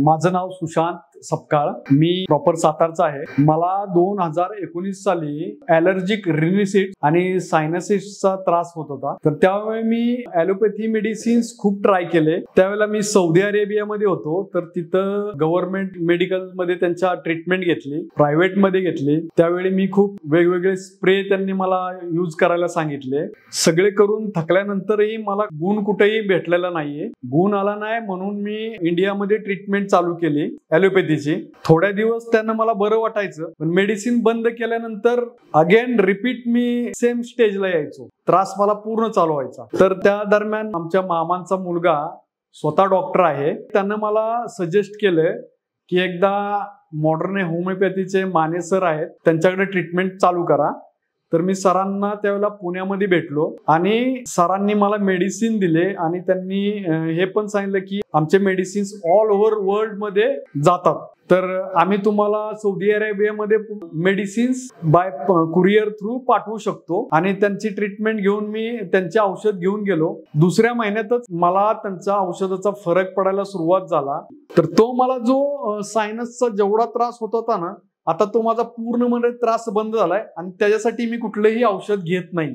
माझं नाव सुशांत सपकाळ, मी प्रॉपर सातारचा आहे। मला 2019 साली ॲलर्जिक रिनिसाइटिस आणि सायनसिसचा त्रास होत होता। तर त्यावेळी मी ॲलोपॅथी मेडिसिन्स खूप ट्राय केले। त्यावेळेला मी सौदी अरेबियामध्ये होतो, तर तिथं गव्हर्नमेंट मेडिकल मध्ये त्यांच्या ट्रीटमेंट घेतली, प्रायव्हेट मध्ये घेतली। त्यावेळी मी खूप वेगवेगळे स्प्रे त्यांनी मला यूज करायला सांगितले। सगळे करून थकल्यानंतरही मला गुण कुठेही भेटलेला नाहीये, गुण आला नाही म्हणून मी इंडियामध्ये ट्रीटमेंट चालू केली ॲलोपॅथीची। थोड्या दिवस त्यांना मला बरं वाटायचं, पण मेडिसिन बंद केल्यानंतर अगेन रिपीट मी सेम स्टेजला यायचो, त्रास मला पूर्ण चालू व्हायचा। तर त्या दरम्यान आमच्या मामांचा मुलगा स्वतः डॉक्टर आहे, त्यानं मला सजेस्ट केलं की एकदा मॉडर्न होमिओपॅथीचे माने सर आहेत, त्यांच्याकडे ट्रीटमेंट चालू करा। तर मी सरांना त्यावेळेला पुण्यामध्ये भेटलो आणि सरांनी मला मेडिसिन दिले आणि त्यांनी हे पण सांगितलं की आमचे मेडिसिन्स ऑल ओव्हर वर्ल्ड मध्ये जातात, तर आम्ही तुम्हाला सौदी अरेबियामध्ये मेडिसिन्स बाय कुरिअर थ्रू पाठवू शकतो। आणि त्यांची ट्रीटमेंट घेऊन मी त्यांचे औषध घेऊन गेलो। दुसऱ्या महिन्यातच मला त्यांच्या औषधाचा फरक पडायला सुरुवात झाला। तर तो मला जो सायनसचा जेवढा त्रास होत होता ना, आता तो माझा पूर्णपणे त्रास बंद झालाय आणि त्याच्यासाठी मी कुठलंही औषध घेत नाही।